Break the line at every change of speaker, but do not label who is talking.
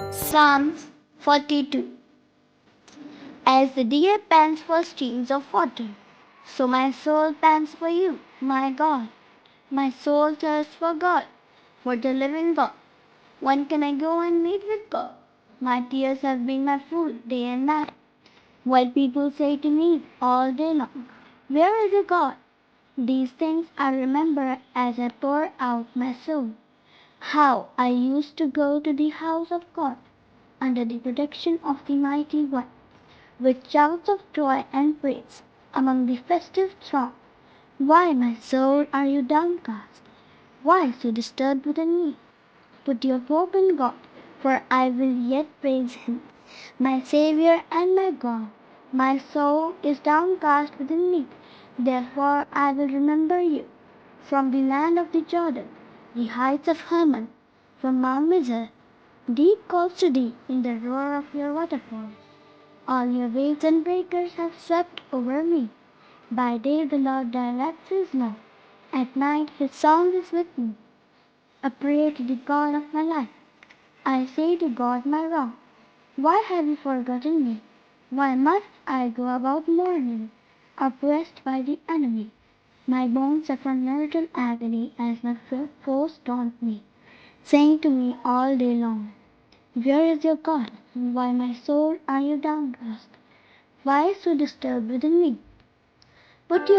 Psalms 42. As the deer pants for streams of water, so my soul pants for you, my God. My soul thirsts for God, for the living God. When can I go and meet with God? My tears have been my food day and night. While people say to me all day long, where is your God? These things I remember as I pour out my soul. How I used to go to the house of God under the protection of the mighty one, with shouts of joy and praise among the festive throng. Why, my soul, are you downcast? Why so disturbed within me? Put your hope in God, for I will yet praise him, my Saviour and my God. My soul is downcast within me, therefore I will remember you. From the land of the Jordan, the heights of Hermon, from Mount Mizar, deep calls to thee in the roar of your waterfalls. All your waves and breakers have swept over me. By day the Lord directs his love. At night his song is with me. A prayer to the God of my life. I say to God my rock, why have you forgotten me? Why must I go about mourning, oppressed by the enemy? My bones suffer mortal agony as my foes taunt me, saying to me all day long, where is your God? Why, my soul, are you downcast? Why so disturbed within me? Put your